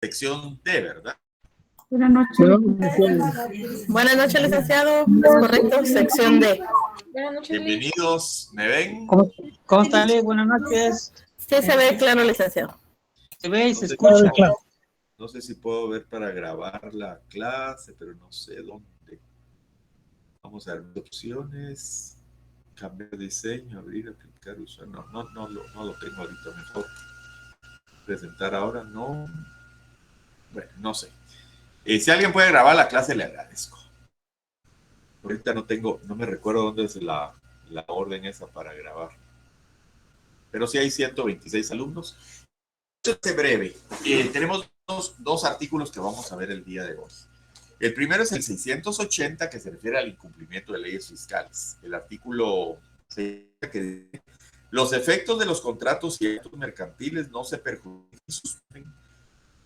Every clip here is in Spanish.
sección D, ¿verdad? Buenas noches. Buenas noches, licenciado. Es correcto, sección D. Buenas noches, Bienvenidos, ¿me ven? ¿Cómo está, Ley? Buenas noches. Sí, se ve claro, licenciado. Se ve y se escucha. No sé si puedo ver para grabar la clase, pero no sé dónde. Vamos a ver opciones, cambiar diseño, abrir, aplicar, usar. No lo tengo ahorita mejor. Presentar ahora, no. Bueno, no sé. Si alguien puede grabar la clase, le agradezco. Ahorita no me recuerdo dónde es la orden esa para grabar. Pero sí hay 126 alumnos. Esto es breve. Tenemos dos artículos que vamos a ver el día de hoy. El primero es el 680, que se refiere al incumplimiento de leyes fiscales. El artículo que dice: los efectos de los contratos y actos mercantiles no se perjudican y suspenden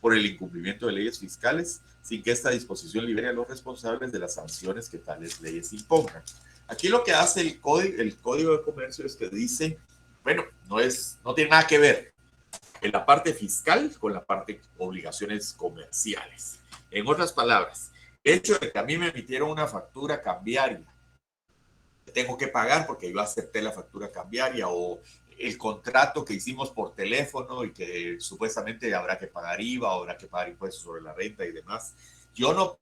por el incumplimiento de leyes fiscales, sin que esta disposición libere a los responsables de las sanciones que tales leyes impongan. Aquí lo que hace el Código de Comercio es que dice, bueno, no tiene nada que ver en la parte fiscal con la parte obligaciones comerciales. En otras palabras, el hecho de que a mí me emitieron una factura cambiaria, que tengo que pagar porque yo acepté la factura cambiaria, o el contrato que hicimos por teléfono y que supuestamente habrá que pagar IVA, habrá que pagar impuestos sobre la renta y demás, yo no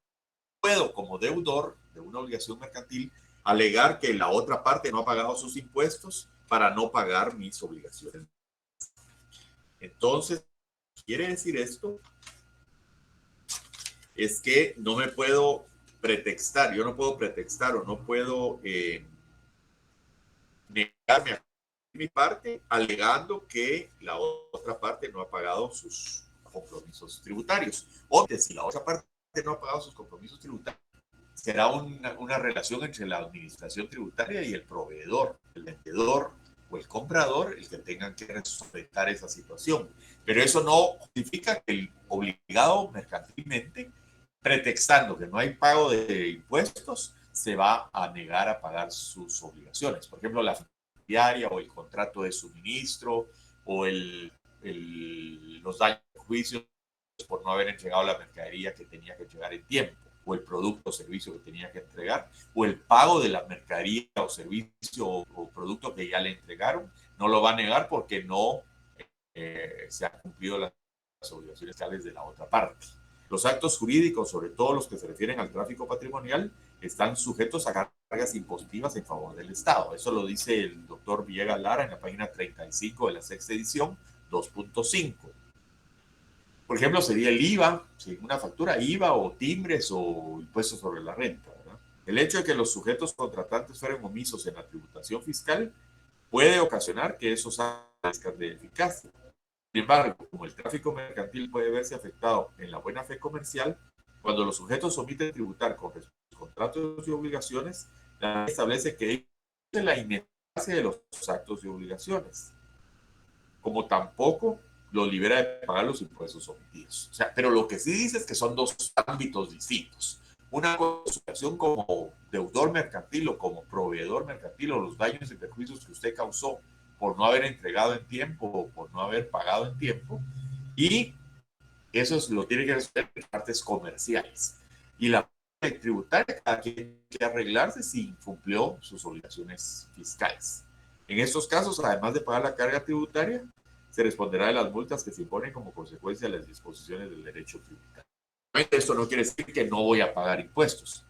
puedo, como deudor de una obligación mercantil, alegar que la otra parte no ha pagado sus impuestos para no pagar mis obligaciones. Entonces, quiere decir esto es que no me puedo pretextar, yo no puedo pretextar o no puedo negarme a mi parte alegando que la otra parte no ha pagado sus compromisos tributarios. O que si la otra parte no ha pagado sus compromisos tributarios, será una relación entre la administración tributaria y el proveedor, el vendedor o el comprador, el que tengan que respetar esa situación. Pero eso no justifica que el obligado mercantilmente, pretextando que no hay pago de impuestos, se va a negar a pagar sus obligaciones. Por ejemplo, la diaria o el contrato de suministro o los daños y juicios por no haber entregado la mercadería que tenía que entregar en tiempo, o el producto o servicio que tenía que entregar, o el pago de la mercadería o servicio o producto que ya le entregaron, no lo va a negar porque no se han cumplido las obligaciones tales de la otra parte. Los actos jurídicos, sobre todo los que se refieren al tráfico patrimonial, están sujetos a cargas impositivas en favor del Estado. Eso lo dice el doctor Villegas Lara en la página 35 de la sexta edición, 2.5. Por ejemplo, sería el IVA, si una factura IVA o timbres o impuestos sobre la renta, ¿verdad? El hecho de que los sujetos contratantes fueran omisos en la tributación fiscal puede ocasionar que esos carezcan de eficacia. Sin embargo, como el tráfico mercantil puede verse afectado en la buena fe comercial, cuando los sujetos omiten tributar con respecto a sus contratos y obligaciones, la ley establece que es la ineficacia de los actos y obligaciones, como tampoco lo libera de pagar los impuestos omitidos. O sea, pero lo que sí dice es que son dos ámbitos distintos. Una situación como deudor mercantil o como proveedor mercantil, o los daños y perjuicios que usted causó por no haber entregado en tiempo o por no haber pagado en tiempo, y eso lo tiene que resolver en partes comerciales. Y la parte tributaria, cada quien tiene que arreglarse si incumplió sus obligaciones fiscales. En estos casos, además de pagar la carga tributaria, se responderá de las multas que se imponen como consecuencia de las disposiciones del derecho tributario. Esto no quiere decir que no voy a pagar impuestos.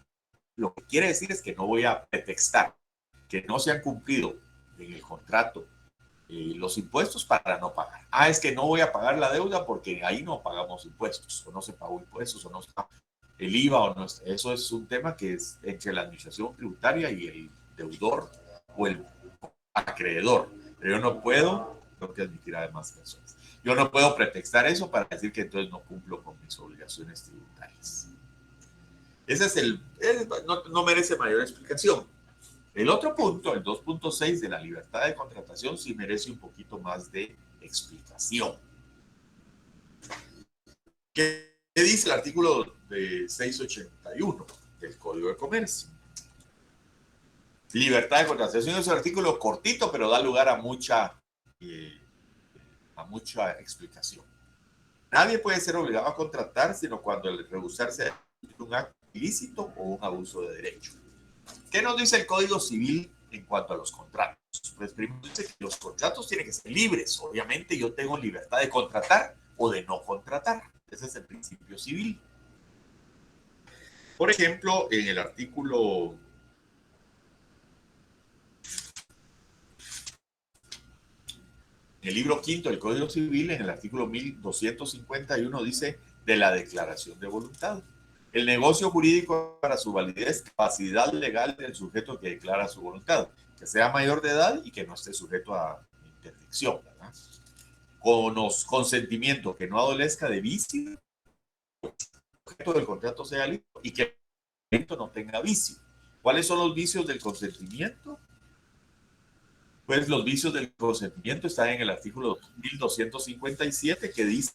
Lo que quiere decir es que no voy a pretextar que no se han cumplido en el contrato los impuestos para no pagar. Es que no voy a pagar la deuda porque ahí no pagamos impuestos, o no se pagó impuestos, o no está el IVA, o no está. Eso es un tema que es entre la administración tributaria y el deudor o el acreedor. Pero yo no puedo, tengo que admitir además personas, yo no puedo pretextar eso para decir que entonces no cumplo con mis obligaciones tributarias. Ese es no merece mayor explicación. El otro punto, el 2.6 de la libertad de contratación, sí merece un poquito más de explicación. ¿Qué dice el artículo de 681 del Código de Comercio? Libertad de contratación es un artículo cortito, pero da lugar a mucha explicación. Nadie puede ser obligado a contratar, sino cuando el rehusarse es un acto ilícito o un abuso de derecho. ¿Qué nos dice el Código Civil en cuanto a los contratos? Pues primero dice que los contratos tienen que ser libres. Obviamente yo tengo libertad de contratar o de no contratar. Ese es el principio civil. Por ejemplo, en el artículo en el libro quinto del Código Civil, en el artículo 1251, dice de la declaración de voluntad. El negocio jurídico para su validez, capacidad legal del sujeto que declara su voluntad, que sea mayor de edad y que no esté sujeto a interdicción, ¿verdad? Con consentimiento que no adolezca de vicio, el objeto del contrato sea libre y que el consentimiento no tenga vicio. ¿Cuáles son los vicios del consentimiento? Pues los vicios del consentimiento están en el artículo 1257 que dice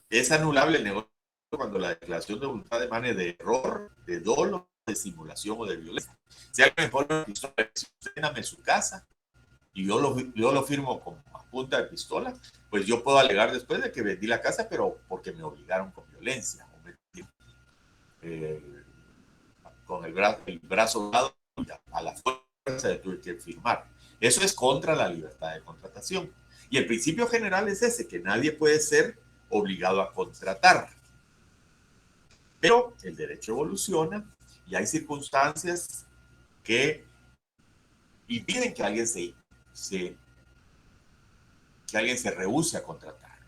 es anulable el negocio cuando la declaración de voluntad emane de error, de dolo, de simulación o de violencia. Si alguien me pone una pistola, en su casa y yo lo firmo con a punta de pistola, pues yo puedo alegar después de que vendí la casa, pero porque me obligaron con violencia, o con el brazo dado a la fuerza de tuve que firmar. Eso es contra la libertad de contratación. Y el principio general es ese, que nadie puede ser obligado a contratar. Pero el derecho evoluciona y hay circunstancias que impiden que alguien se rehúse a contratar.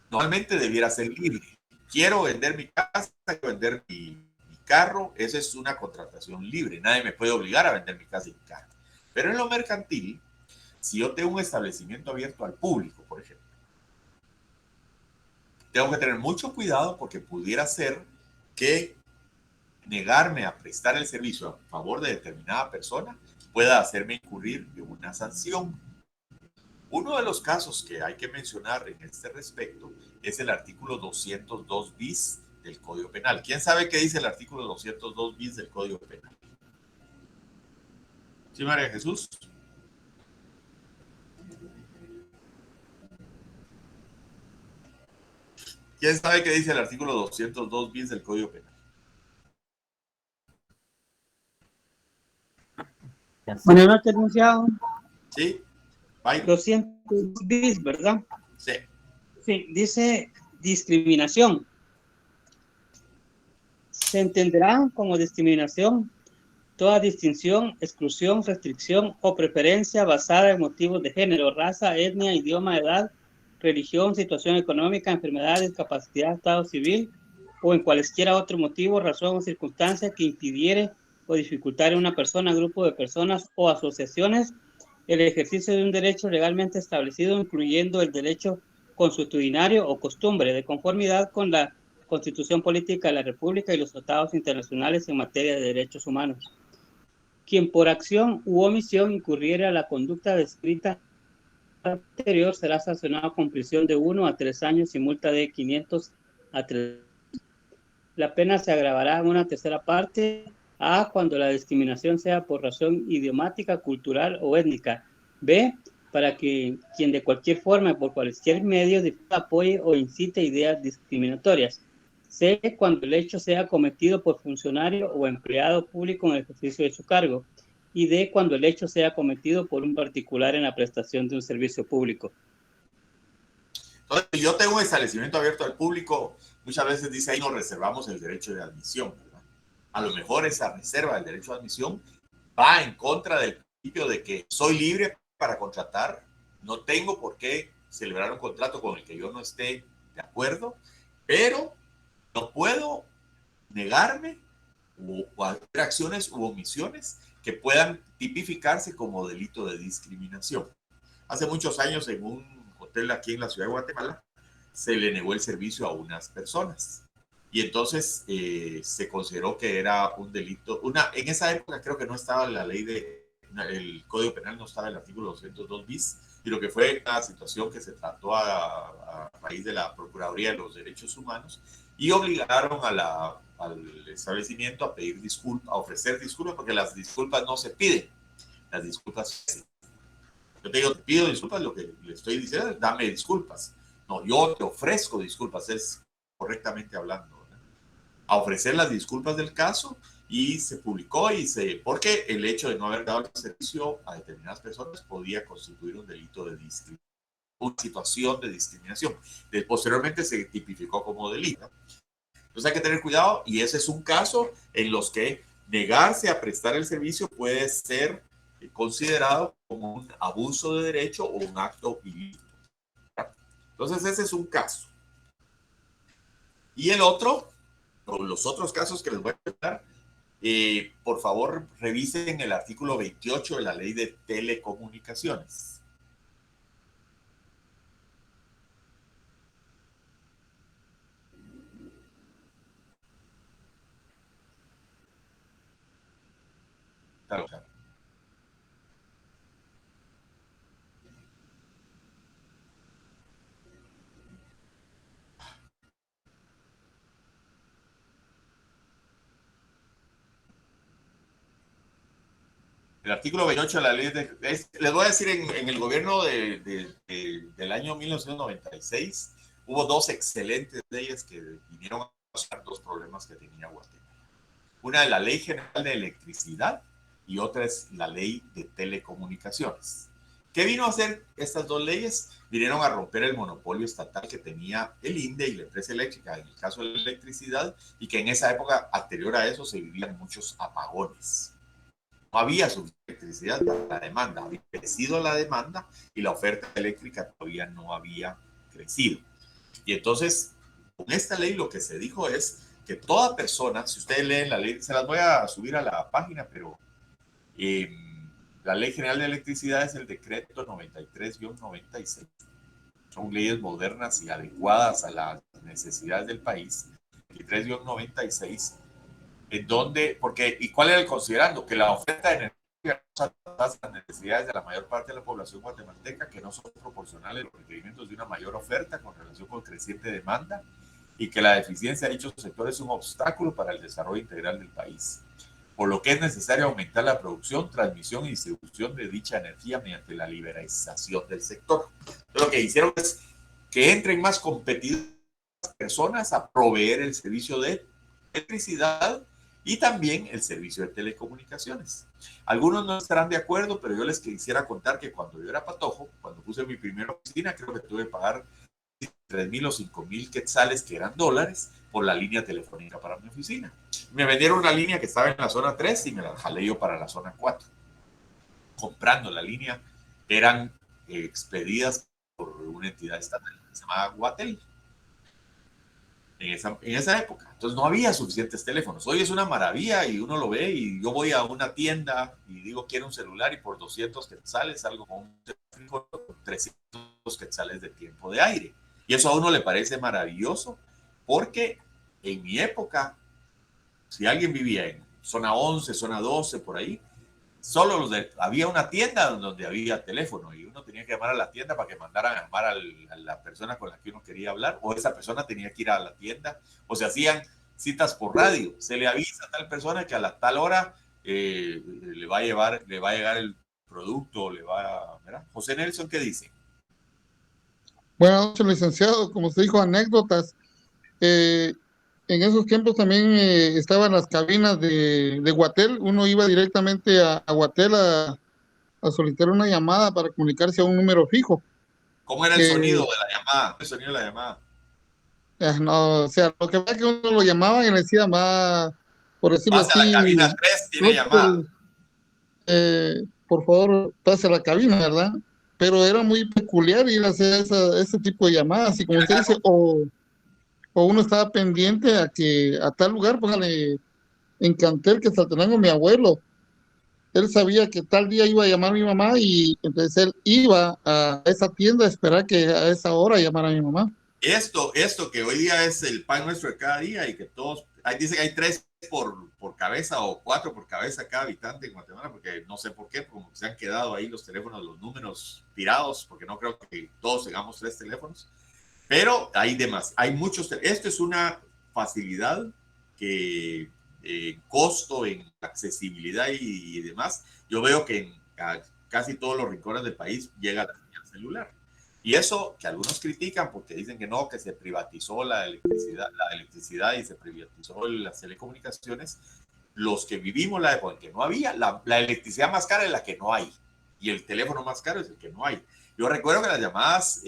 Normalmente debiera ser libre. Quiero vender mi casa, quiero vender mi carro, esa es una contratación libre. Nadie me puede obligar a vender mi casa y mi carro. Pero en lo mercantil, si yo tengo un establecimiento abierto al público, por ejemplo, tengo que tener mucho cuidado porque pudiera ser que negarme a prestar el servicio a favor de determinada persona pueda hacerme incurrir en una sanción. Uno de los casos que hay que mencionar en este respecto es el artículo 202 bis del Código Penal. ¿Quién sabe qué dice el artículo 202 bis del Código Penal? ¿Sí, María Jesús? ¿Quién sabe qué dice el artículo 202 bis del Código Penal? Buenas noches, licenciado. Sí, bye. 200 bis, ¿verdad? Sí. Sí, dice discriminación. Se entenderá como discriminación toda distinción, exclusión, restricción o preferencia basada en motivos de género, raza, etnia, idioma, edad, religión, situación económica, enfermedad, discapacidad, estado civil o en cualesquiera otro motivo, razón o circunstancia que impidiere o dificultare a una persona, grupo de personas o asociaciones el ejercicio de un derecho legalmente establecido, incluyendo el derecho consuetudinario o costumbre, de conformidad con la Constitución Política de la República y los tratados internacionales en materia de derechos humanos. Quien por acción u omisión incurriere a la conducta descrita anterior será sancionado con prisión de 1 a 3 años y multa de 500 a 3. La pena se agravará en una tercera parte. A, cuando la discriminación sea por razón idiomática, cultural o étnica. B, para que quien de cualquier forma, por cualquier medio, apoye o incite ideas discriminatorias. C, cuando el hecho sea cometido por funcionario o empleado público en el ejercicio de su cargo. Y D, cuando el hecho sea cometido por un particular en la prestación de un servicio público. Entonces, si yo tengo un establecimiento abierto al público, muchas veces dice ahí nos reservamos el derecho de admisión, ¿verdad? A lo mejor esa reserva del derecho de admisión va en contra del principio de que soy libre para contratar, no tengo por qué celebrar un contrato con el que yo no esté de acuerdo, pero no puedo negarme o hacer acciones u omisiones que puedan tipificarse como delito de discriminación. Hace muchos años en un hotel aquí en la ciudad de Guatemala se le negó el servicio a unas personas y entonces se consideró que era un delito. En esa época creo que no estaba la ley el Código Penal, no estaba el artículo 202 bis, y lo que fue una situación que se trató a raíz de la Procuraduría de los Derechos Humanos y obligaron al establecimiento a pedir disculpas, a ofrecer disculpas, porque las disculpas no se piden, las disculpas se Yo te digo, te pido disculpas, lo que le estoy diciendo es dame disculpas. No, yo te ofrezco disculpas, es correctamente hablando, ¿verdad? A ofrecer las disculpas del caso y se publicó porque el hecho de no haber dado el servicio a determinadas personas podía constituir un delito de discriminación, una situación de discriminación. Posteriormente se tipificó como delito. Entonces hay que tener cuidado y ese es un caso en los que negarse a prestar el servicio puede ser considerado como un abuso de derecho o un acto ilícito. Entonces ese es un caso. Y el otro, o los otros casos que les voy a hablar, por favor revisen el artículo 28 de la Ley de Telecomunicaciones. Claro. El artículo 28 de la ley les voy a decir, en el gobierno del año 1996 hubo dos excelentes leyes que vinieron a solucionar dos problemas que tenía Guatemala. Una es la Ley General de Electricidad y otra es la Ley de Telecomunicaciones. ¿Qué vino a hacer estas dos leyes? Vinieron a romper el monopolio estatal que tenía el INDE y la empresa eléctrica en el caso de la electricidad, y que en esa época anterior a eso se vivían muchos apagones. No había suficiente electricidad para la demanda, había crecido la demanda y la oferta eléctrica todavía no había crecido. Y entonces, con esta ley lo que se dijo es que toda persona, si ustedes leen la ley, se las voy a subir a la página, pero la Ley General de Electricidad es el decreto 93-96. Son leyes modernas y adecuadas a las necesidades del país. 93-96. En donde, ¿y cuál era el considerando? Que la oferta de energía no satisface las necesidades de la mayor parte de la población guatemalteca, que no son proporcionales a los requerimientos de una mayor oferta con relación con creciente demanda, y que la deficiencia de dichos sectores es un obstáculo para el desarrollo integral del país, por lo que es necesario aumentar la producción, transmisión y distribución de dicha energía mediante la liberalización del sector. Entonces, lo que hicieron es que entren más competidoras personas a proveer el servicio de electricidad y también el servicio de telecomunicaciones. Algunos no estarán de acuerdo, pero yo les quisiera contar que cuando yo era patojo, cuando puse mi primera oficina, creo que tuve que pagar 3,000 o 5,000 quetzales, que eran dólares, por la línea telefónica para mi oficina. Me vendieron una línea que estaba en la zona 3 y me la jalé yo para la zona 4. Comprando la línea, eran expedidas por una entidad estatal que se llamaba Guatel. En esa época. Entonces no había suficientes teléfonos. Hoy es una maravilla y uno lo ve, y yo voy a una tienda y digo quiero un celular y por 200 quetzales salgo con un teléfono con 300 quetzales de tiempo de aire. Y eso a uno le parece maravilloso, porque en mi época, si alguien vivía en zona 11, zona 12, por ahí, solo había una tienda donde había teléfono y uno tenía que llamar a la tienda para que mandaran a llamar a la persona con la que uno quería hablar, o esa persona tenía que ir a la tienda, o se hacían citas por radio. Se le avisa a tal persona que a la tal hora le va a llegar el producto, ¿verdad? José Nelson, ¿qué dice? Buenas noches, licenciado. Como se dijo, anécdotas. En esos tiempos también estaban las cabinas de Guatel. Uno iba directamente a Guatel a solicitar una llamada para comunicarse a un número fijo. ¿Cómo era el sonido de la llamada? El sonido de la llamada. No, o sea, lo que pasa es que uno lo llamaba y le decía, por decirlo Pasa así, a la cabina 3, tiene llamada. Por favor, pase a la cabina, ¿verdad? Pero era muy peculiar ir a hacer ese tipo de llamadas. Y como usted dice, o uno estaba pendiente a que a tal lugar, póngale en Cantel, que Saltenango, mi abuelo, él sabía que tal día iba a llamar a mi mamá, y entonces él iba a esa tienda a esperar que a esa hora llamara a mi mamá. Esto que hoy día es el pan nuestro de cada día, y que todos, dice que hay 3 por cabeza o 4 por cabeza cada habitante en Guatemala, porque no sé por qué, como se han quedado ahí los teléfonos, los números tirados, porque no creo que todos tengamos 3 teléfonos, pero hay muchos. Esto es una facilidad que costo, en accesibilidad y demás, yo veo que casi todos los rincones del país llega la señal celular. Y eso que algunos critican porque dicen que no, que se privatizó la electricidad y se privatizó las telecomunicaciones. Los que vivimos la época en que no había, la electricidad más cara es la que no hay y el teléfono más caro es el que no hay. Yo recuerdo que las llamadas,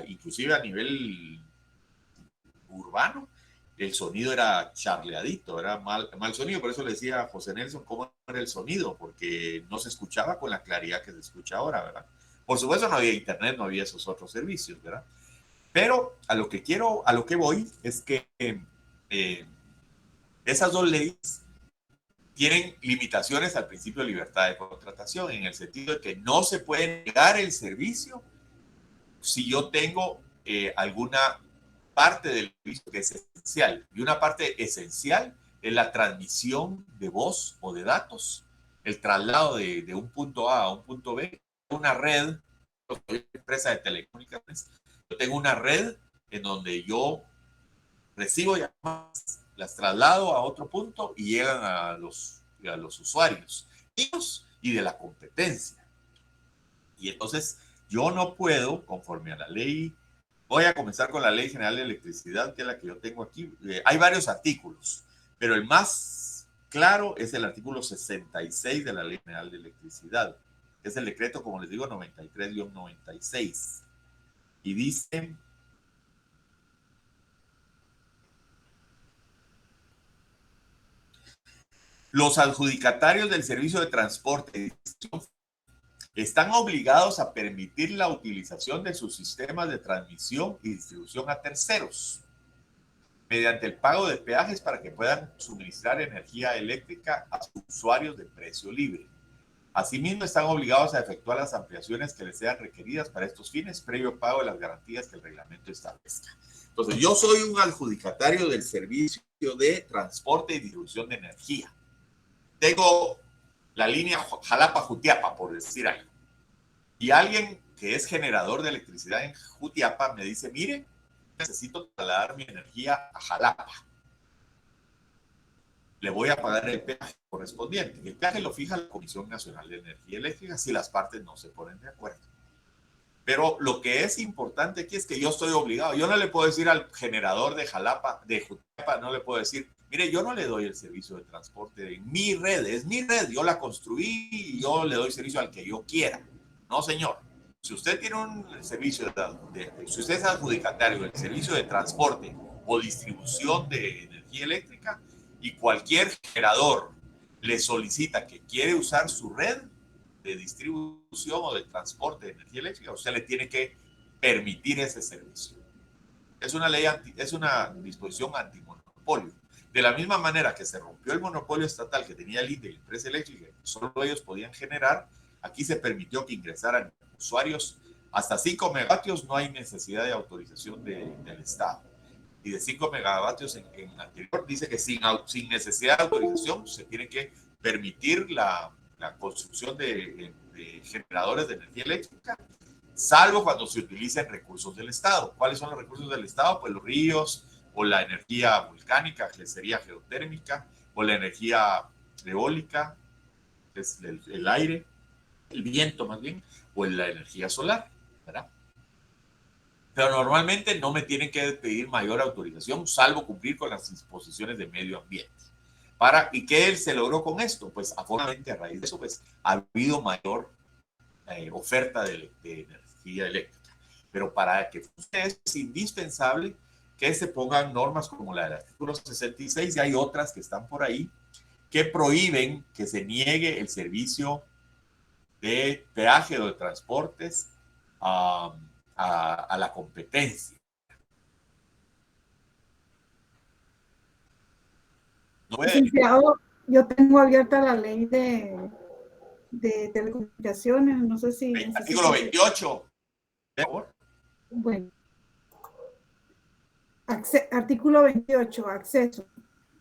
inclusive a nivel urbano, el sonido era charleadito, era mal sonido. Por eso le decía a José Nelson cómo era el sonido, porque no se escuchaba con la claridad que se escucha ahora, ¿verdad? Por supuesto no había internet, no había esos otros servicios, ¿verdad? Pero a lo que voy es que esas dos leyes tienen limitaciones al principio de libertad de contratación, en el sentido de que no se puede negar el servicio si yo tengo alguna parte del servicio que es esencial. Y una parte esencial es la transmisión de voz o de datos, el traslado de un punto A a un punto B, una red, empresa de telecomunicaciones. Yo tengo una red en donde yo recibo llamadas, las traslado a otro punto y llegan a los usuarios y de la competencia. Y entonces yo no puedo, conforme a la ley, voy a comenzar con la Ley General de Electricidad, que es la que yo tengo aquí. Hay varios artículos, pero el más claro es el artículo 66 de la Ley General de Electricidad. Es el decreto, como les digo, 93-96. Y dice: los adjudicatarios del servicio de transporte y distribución están obligados a permitir la utilización de sus sistemas de transmisión y distribución a terceros, mediante el pago de peajes para que puedan suministrar energía eléctrica a sus usuarios de precio libre. Asimismo, están obligados a efectuar las ampliaciones que les sean requeridas para estos fines, previo pago de las garantías que el reglamento establezca. Entonces, yo soy un adjudicatario del servicio de transporte y distribución de energía. Tengo la línea Jalapa-Jutiapa, por decir algo. Y alguien que es generador de electricidad en Jutiapa me dice: mire, necesito trasladar mi energía a Jalapa. Le voy a pagar el peaje correspondiente. El peaje lo fija la Comisión Nacional de Energía Eléctrica si las partes no se ponen de acuerdo. Pero lo que es importante aquí es que yo estoy obligado. Yo no le puedo decir al generador de Jalapa, de Jutiapa, no le puedo decir: mire, yo no le doy el servicio de transporte en mi red, es mi red, yo la construí y yo le doy servicio al que yo quiera. No, señor. Si usted tiene un servicio si usted es adjudicatario del servicio de transporte o distribución de energía eléctrica y cualquier generador le solicita que quiere usar su red de distribución o de transporte de energía eléctrica, usted le tiene que permitir ese servicio. Es una ley, es una disposición antimonopolio. De la misma manera que se rompió el monopolio estatal que tenía el INDE y la empresa eléctrica, que solo ellos podían generar, aquí se permitió que ingresaran usuarios hasta 5 megavatios, no hay necesidad de autorización del Estado. Y de 5 megavatios en anterior dice que sin necesidad de autorización se tiene que permitir la construcción de generadores de energía eléctrica, salvo cuando se utilicen recursos del Estado. ¿Cuáles son los recursos del Estado? Pues los ríos, o la energía volcánica, que sería geotérmica, o la energía eólica, que es el aire, el viento más bien, o la energía solar, ¿verdad? Pero normalmente no me tienen que pedir mayor autorización, salvo cumplir con las disposiciones de medio ambiente. ¿Y qué se logró con esto? Pues afortunadamente a raíz de eso, pues ha habido mayor oferta de energía eléctrica. Pero para que funcione es indispensable que se pongan normas como la del artículo 66, y hay otras que están por ahí que prohíben que se niegue el servicio de peaje o de transportes a la competencia. No Licenciado, yo tengo abierta la ley de telecomunicaciones, no sé si... Artículo 28. Por favor. Bueno. Artículo 28, acceso.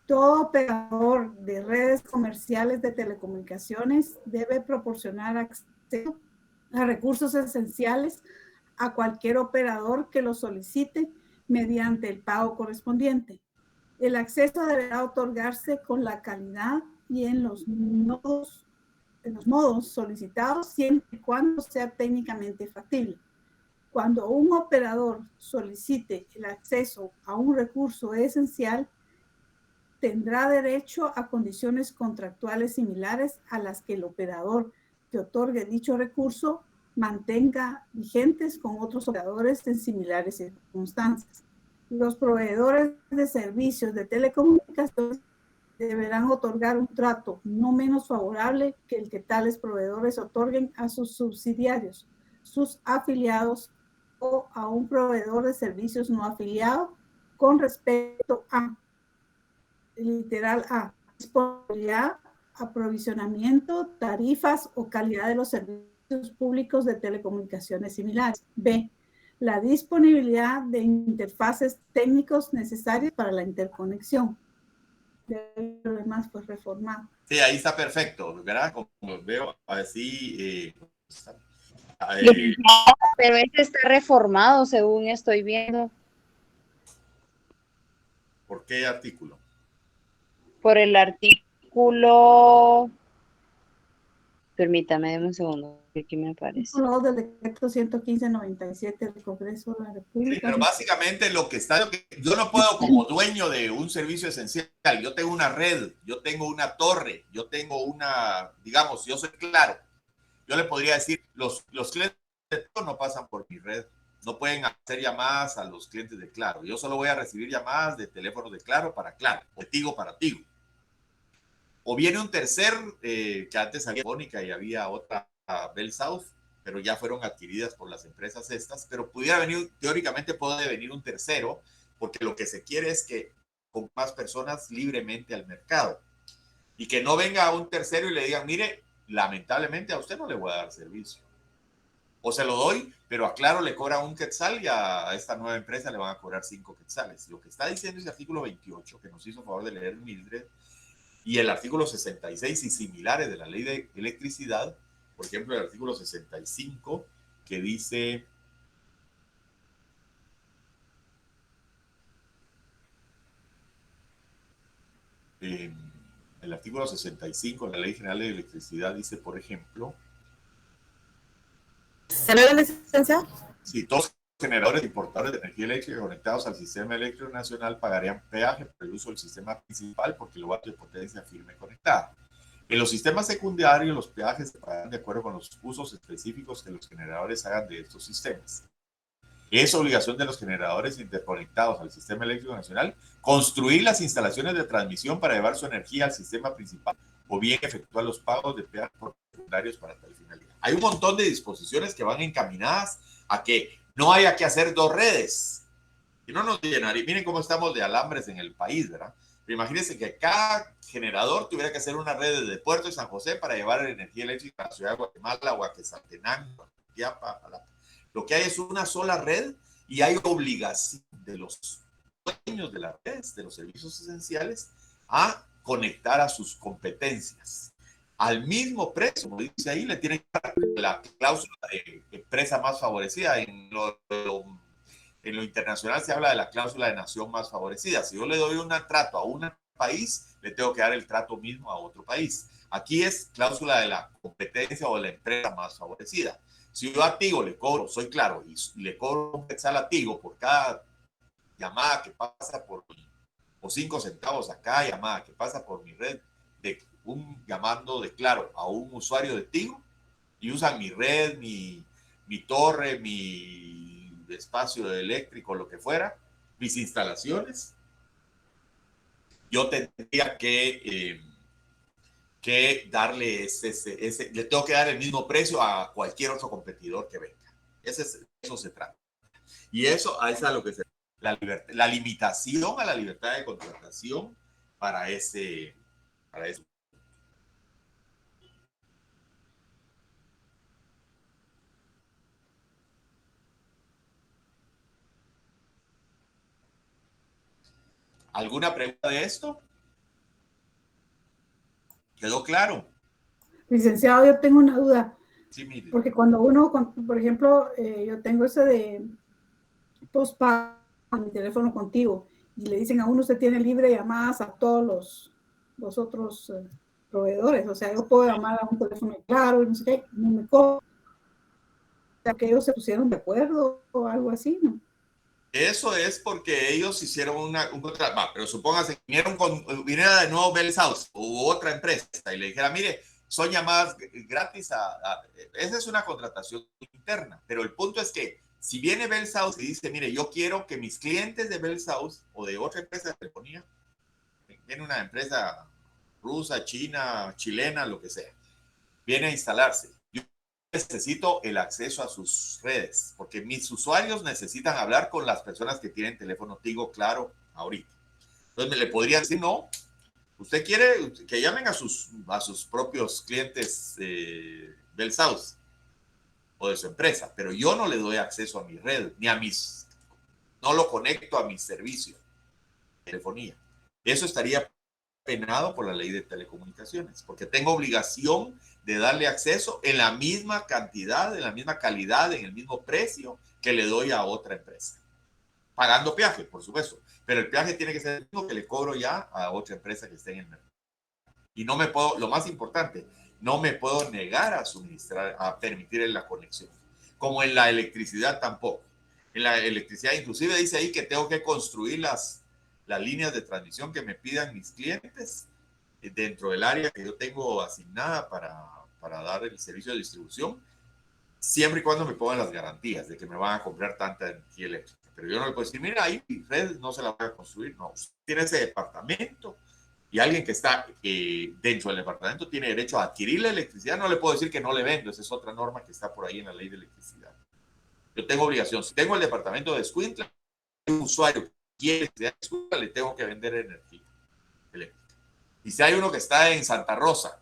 Todo operador de redes comerciales de telecomunicaciones debe proporcionar acceso a recursos esenciales a cualquier operador que lo solicite mediante el pago correspondiente. El acceso deberá otorgarse con la calidad y en los nodos los modos solicitados siempre y cuando sea técnicamente factible. Cuando un operador solicite el acceso a un recurso esencial, tendrá derecho a condiciones contractuales similares a las que el operador que otorgue dicho recurso mantenga vigentes con otros operadores en similares circunstancias. Los proveedores de servicios de telecomunicaciones deberán otorgar un trato no menos favorable que el que tales proveedores otorguen a sus subsidiarios, sus afiliados o a un proveedor de servicios no afiliado con respecto a, literal A, disponibilidad, aprovisionamiento, tarifas o calidad de los servicios públicos de telecomunicaciones similares. B, la disponibilidad de interfaces técnicos necesarios para la interconexión. Lo demás fue reformado. Sí, ahí está perfecto, ¿verdad? Como veo así. Pero este está reformado, según estoy viendo. ¿Por qué artículo? Por el artículo. Permítame, déme un segundo, aquí me aparece. Del decreto 115-97 del Congreso de la República. Sí, pero básicamente lo que está, yo no puedo como dueño de un servicio esencial, yo tengo una red, yo tengo una torre, yo tengo una, digamos, yo soy Claro, yo le podría decir, los clientes de Tigo no pasan por mi red, no pueden hacer llamadas a los clientes de Claro, yo solo voy a recibir llamadas de teléfonos de Claro para Claro, o de Tigo para Tigo. O viene un tercer, que antes había Mónica y había otra, Bell South, pero ya fueron adquiridas por las empresas estas, pero pudiera venir, teóricamente puede venir un tercero, porque lo que se quiere es que con más personas libremente al mercado, y que no venga un tercero y le digan, mire, lamentablemente a usted no le voy a dar servicio, o se lo doy, pero a Claro le cobra un quetzal y a esta nueva empresa le van a cobrar 5 quetzales. Lo que está diciendo ese artículo 28, que nos hizo favor de leer Mildred, y el artículo 66 y similares de la ley de electricidad, por ejemplo, el artículo 65, que dice el artículo 65 de la Ley General de Electricidad dice, por ejemplo, ¿se lee la licencia? si todos los generadores e importadores de energía eléctrica conectados al sistema eléctrico nacional pagarían peaje por el uso del sistema principal por kilovatio de potencia firme conectada. En los sistemas secundarios, los peajes se pagan de acuerdo con los usos específicos que los generadores hagan de estos sistemas. Es obligación de los generadores interconectados al sistema eléctrico nacional construir las instalaciones de transmisión para llevar su energía al sistema principal o bien efectuar los pagos de peajes por secundarios para tal finalidad. Hay un montón de disposiciones que van encaminadas a que no haya que hacer dos redes. Y no nos llenaría. Miren cómo estamos de alambres en el país, ¿verdad? Pero imagínense que cada generador tuviera que hacer una red desde Puerto de San José para llevar energía eléctrica a la ciudad de Guatemala, o a Quetzaltenango, Tiapa, lo que hay es una sola red y hay obligación de los dueños de las redes, de los servicios esenciales, a conectar a sus competencias. Al mismo precio, como dice ahí, le tienen que dar la cláusula de empresa más favorecida. En lo internacional se habla de la cláusula de nación más favorecida. Si yo le doy un trato a un país, le tengo que dar el trato mismo a otro país. Aquí es cláusula de la competencia o de la empresa más favorecida. Si yo a Tigo le cobro, soy Claro, y le cobro un quetzal a Tigo por cada llamada que pasa por mí, o 5 centavos a cada llamada que pasa por mi red, de un llamando de Claro a un usuario de Tigo, y usan mi red, mi torre, mi espacio eléctrico, lo que fuera, mis instalaciones, yo tendría que darle le tengo que dar el mismo precio a cualquier otro competidor que venga. Eso se trata. Y eso es a lo que se la limitación a la libertad de contratación para eso. ¿Alguna pregunta de esto? ¿Quedó claro? Licenciado, yo tengo una duda. Sí, mire. Porque cuando uno, por ejemplo, yo tengo ese de postpago en mi teléfono contigo y le dicen a uno, usted tiene libre llamadas a todos los otros proveedores. O sea, yo puedo llamar a un teléfono claro y no sé qué, no me cobro. O sea, que ellos se pusieron de acuerdo o algo así, ¿no? Eso es porque ellos hicieron un contrato, pero supóngase que viniera de nuevo Bell South u otra empresa y le dijera, mire, son llamadas gratis esa es una contratación interna, pero el punto es que si viene Bell South y dice, mire, yo quiero que mis clientes de Bell South o de otra empresa de telefonía, viene una empresa rusa, china, chilena, lo que sea, viene a instalarse. Yo necesito el acceso a sus redes, porque mis usuarios necesitan hablar con las personas que tienen teléfono Tigo Claro ahorita. Entonces me le podría decir, no, usted quiere que llamen a sus propios clientes del South o de su empresa, pero yo no le doy acceso a mi red, ni a no lo conecto a mis servicios de telefonía. Eso estaría penado por la ley de telecomunicaciones, porque tengo obligación de darle acceso en la misma cantidad, en la misma calidad, en el mismo precio que le doy a otra empresa. Pagando peaje, por supuesto, pero el peaje tiene que ser el mismo que le cobro ya a otra empresa que esté en el mercado. Y no me puedo, lo más importante, no me puedo negar a suministrar, a permitir la conexión. Como en la electricidad tampoco. En la electricidad inclusive dice ahí que tengo que construir las líneas de transmisión que me pidan mis clientes dentro del área que yo tengo asignada para dar el servicio de distribución, siempre y cuando me pongan las garantías de que me van a comprar tanta energía eléctrica. Pero yo no le puedo decir, mira, ahí mi red no se la voy a construir. No, usted tiene ese departamento y alguien que está dentro del departamento tiene derecho a adquirir la electricidad. No le puedo decir que no le vendo. Esa es otra norma que está por ahí en la ley de electricidad. Yo tengo obligación. Si tengo el departamento de Escuintla, un usuario que quiere electricidad de Escuintla, le tengo que vender energía eléctrica. Y si hay uno que está en Santa Rosa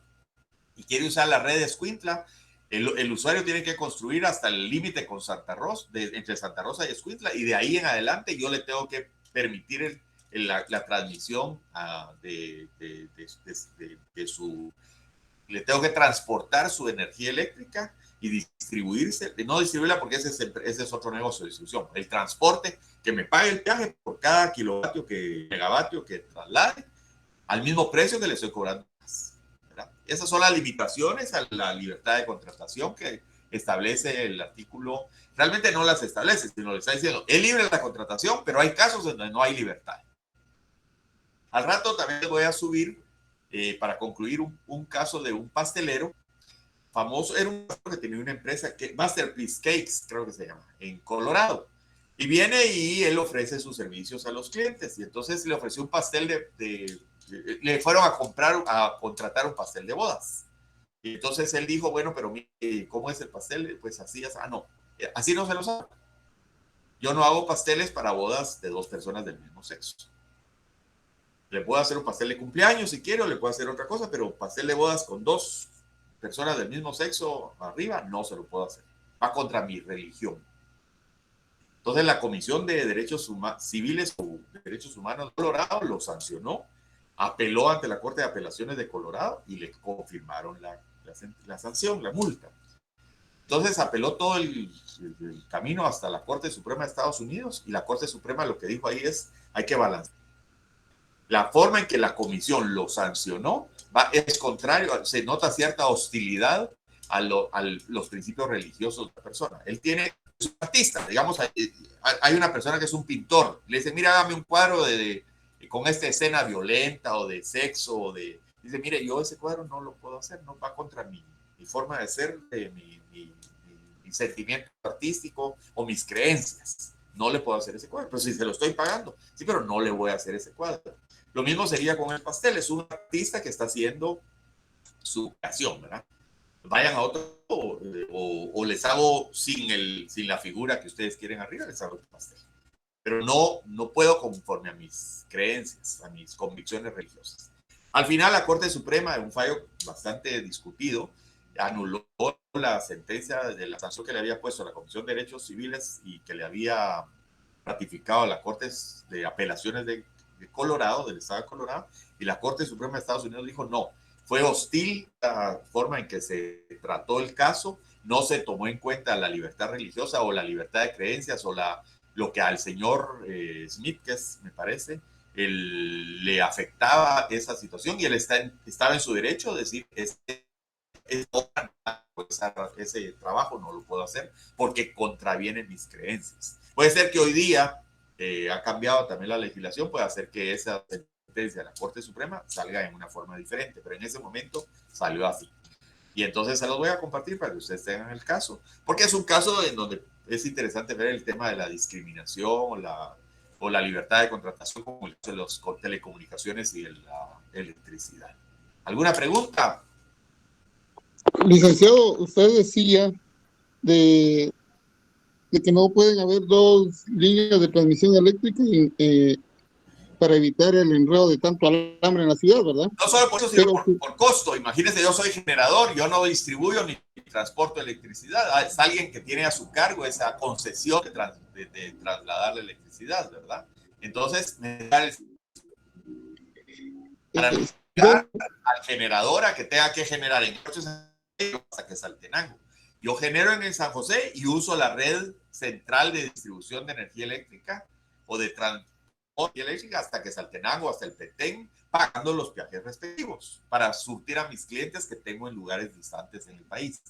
y quiere usar la red de Escuintla, el usuario tiene que construir hasta el límite con Santa Rosa, entre Santa Rosa y Escuintla, y de ahí en adelante yo le tengo que permitir la transmisión de su... Le tengo que transportar su energía eléctrica y distribuirse, no distribuirla porque ese es otro negocio de distribución, el transporte, que me pague el peaje por cada megavatio que traslade, al mismo precio que le estoy cobrando más. Esas son las limitaciones a la libertad de contratación que establece el artículo. Realmente no las establece, sino le está diciendo, es libre la contratación, pero hay casos en donde no hay libertad. Al rato también voy a subir, para concluir, un caso de un pastelero famoso. Era un pastelero que tenía una empresa, Masterpiece Cakes, creo que se llama, en Colorado. Y viene y él ofrece sus servicios a los clientes. Y entonces le ofreció un pastel le fueron a contratar un pastel de bodas. Y entonces él dijo, bueno, pero ¿cómo es el pastel? Pues así, no, así no se los hago. Yo no hago pasteles para bodas de dos personas del mismo sexo. Le puedo hacer un pastel de cumpleaños si quiero, le puedo hacer otra cosa, pero pastel de bodas con dos personas del mismo sexo arriba, no se lo puedo hacer. Va contra mi religión. Entonces la Comisión de Derechos Civiles o Derechos Humanos de Colorado lo sancionó, apeló ante la Corte de Apelaciones de Colorado y le confirmaron la sanción, la multa. Entonces apeló todo el camino hasta la Corte Suprema de Estados Unidos y la Corte Suprema lo que dijo ahí es, hay que balancear. La forma en que la comisión lo sancionó es contrario, se nota cierta hostilidad a los principios religiosos de la persona. Él es un artista, digamos, hay una persona que es un pintor, le dice, mira, hágame un cuadro con esta escena violenta o de sexo, dice, mire, yo ese cuadro no lo puedo hacer, no va contra mi forma de ser, mi sentimiento artístico o mis creencias. No le puedo hacer ese cuadro, pero si se lo estoy pagando, sí, pero no le voy a hacer ese cuadro. Lo mismo sería con el pastel, es un artista que está haciendo su creación, ¿verdad? Vayan a otro o les hago sin la figura que ustedes quieren arriba, les hago el pastel. Pero no puedo conforme a mis creencias, a mis convicciones religiosas. Al final, la Corte Suprema, en un fallo bastante discutido, anuló la sentencia de la sanción que le había puesto a la Comisión de Derechos Civiles y que le había ratificado a la Corte de Apelaciones de Colorado, del Estado de Colorado, y la Corte Suprema de Estados Unidos dijo no, fue hostil la forma en que se trató el caso, no se tomó en cuenta la libertad religiosa o la libertad de creencias o lo que al señor Smith, me parece, le afectaba esa situación y él estaba en su derecho de decir, ese trabajo no lo puedo hacer porque contraviene mis creencias. Puede ser que hoy día ha cambiado también la legislación, puede hacer que esa sentencia de la Corte Suprema salga en una forma diferente, pero en ese momento salió así. Y entonces se los voy a compartir para que ustedes tengan el caso, porque es un caso en donde es interesante ver el tema de la discriminación o la libertad de contratación, como el de las telecomunicaciones y de la electricidad. ¿Alguna pregunta? Licenciado, usted decía de que no pueden haber dos líneas de transmisión eléctrica para evitar el enredo de tanto alambre en la ciudad, ¿verdad? No solo por eso, sino por costo. Imagínense, yo soy generador, yo no distribuyo ni transporto electricidad. Es alguien que tiene a su cargo esa concesión de trasladar la electricidad, ¿verdad? Entonces, me da al generador a que tenga que generar en hasta que Saltenango. Yo genero en el San José y uso la red central de distribución de energía eléctrica o de transporte eléctrica hasta que Saltenango, hasta el Petén, pagando los viajes respectivos para surtir a mis clientes que tengo en lugares distantes en el país.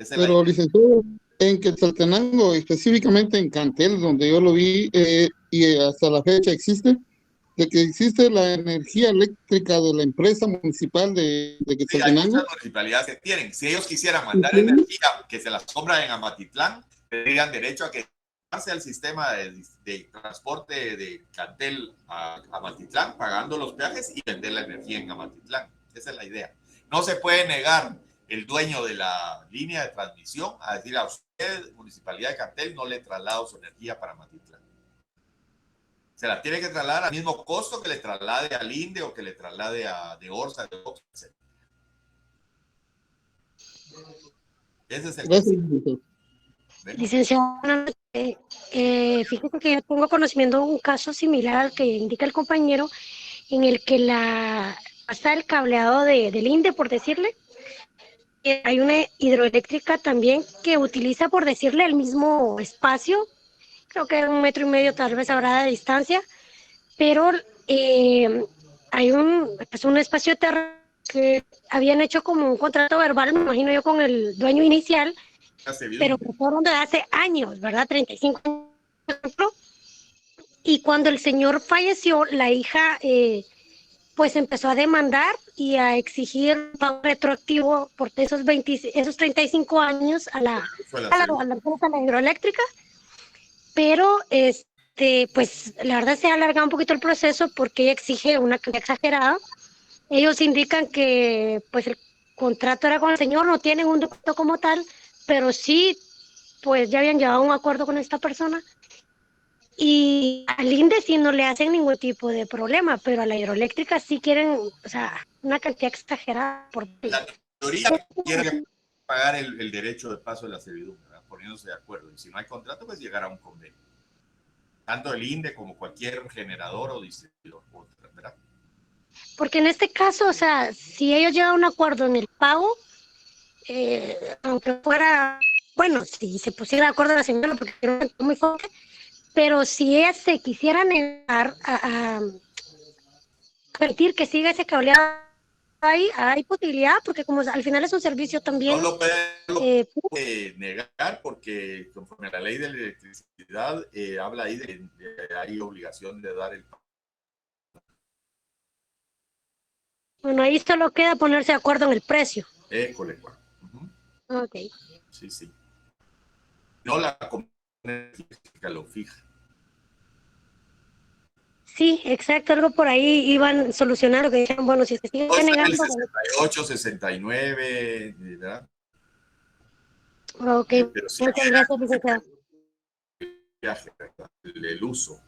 Pero, licenciado, en Quetzaltenango, específicamente en Cantel, donde yo lo vi y hasta la fecha existe, de que existe la energía eléctrica de la empresa municipal de Quetzaltenango. Sí, hay muchas municipalidades que tienen. Si ellos quisieran mandar energía que se las compran en Amatitlán, tendrían derecho a que al sistema de transporte de Cantel a Amatitlán, pagando los viajes y vender la energía en Amatitlán. Esa es la idea. No se puede negar el dueño de la línea de transmisión a decir a usted, Municipalidad de Cantel, no le traslado su energía para Amatitlán. Se la tiene que trasladar al mismo costo que le traslade al INDE o que le traslade a de Orsa, de Ox, etc. Ese es el caso. Licenciado, fíjate que yo tengo conocimiento de un caso similar al que indica el compañero, en el que hasta el cableado del INDE, por decirle, hay una hidroeléctrica también que utiliza, por decirle, el mismo espacio, creo que 1,5 metros tal vez habrá de distancia, pero hay un espacio de terreno que habían hecho como un contrato verbal, me imagino yo, con el dueño inicial, pero que fue donde hace años, ¿verdad? 35 años. Y cuando el señor falleció, la hija pues empezó a demandar y a exigir pago retroactivo por esos 35 años a la hidroeléctrica, pero pues la verdad se ha alargado un poquito el proceso porque ella exige una cantidad exagerada. Ellos indican que pues el contrato era con el señor, no tienen un documento como tal, pero sí, pues ya habían llegado a un acuerdo con esta persona. Y al INDE sí no le hacen ningún tipo de problema, pero a la hidroeléctrica sí quieren, o sea, una cantidad exagerada. La teoría quiere pagar el derecho de paso de la servidumbre, ¿verdad? Poniéndose de acuerdo. Y si no hay contrato, pues llegar a un convenio. Tanto el INDE como cualquier generador o distribuidor, ¿verdad? Porque en este caso, o sea, si ellos llegan a un acuerdo en el pago, aunque fuera, bueno, si se pusiera de acuerdo la señora, porque no es muy fuerte, pero si ellas se quisieran negar a permitir que siga ese cableado, hay posibilidad, porque como al final es un servicio también. No lo puede negar porque conforme a la ley de la electricidad habla ahí de hay obligación de dar el pago. Bueno, ahí solo queda ponerse de acuerdo en el precio. Colegua. Ok. Sí, sí. No la energética lo fija. Sí, exacto, algo por ahí iban solucionando, que dijeron, bueno, si se sigue negando... 68, 69, ¿verdad? Ok, sí, muchas gracias, licenciado. El uso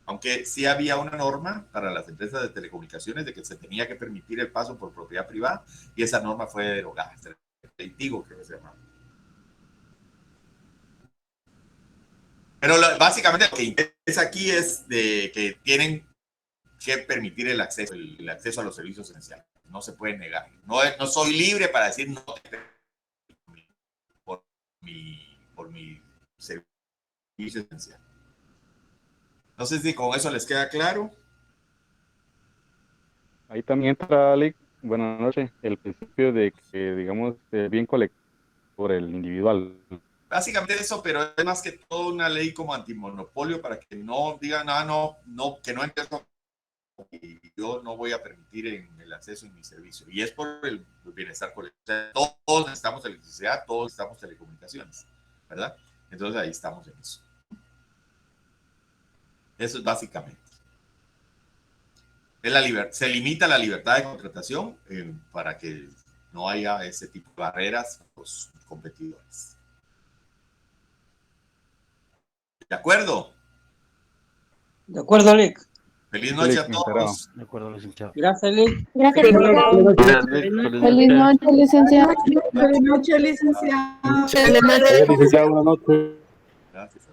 aunque sí había una norma para las empresas de telecomunicaciones de que se tenía que permitir el paso por propiedad privada y esa norma fue derogada. Creo que se llama. Pero básicamente lo que interesa aquí es de que tienen que permitir el acceso a los servicios esenciales. No se puede negar. No soy libre para decir no por mi servicio esencial. No sé si con eso les queda claro. Ahí también entra, Alex, buenas noches, el principio de que, digamos, el bien colectivo por el individual. Básicamente eso, pero es más que todo una ley como antimonopolio para que no digan, que no empiezo y yo no voy a permitir en el acceso en mi servicio. Y es por el bienestar colectivo. O sea, todos necesitamos electricidad, todos necesitamos telecomunicaciones, ¿verdad? Entonces ahí estamos en eso. Eso es básicamente. Se limita la libertad de contratación para que no haya ese tipo de barreras a los competidores. ¿De acuerdo? De acuerdo, Alex. Feliz noche a todos. De acuerdo, licenciado. Gracias, Alex. Gracias. Feliz noche, licenciado. Feliz noche, licenciado. Licenciado, buenas noches. Gracias.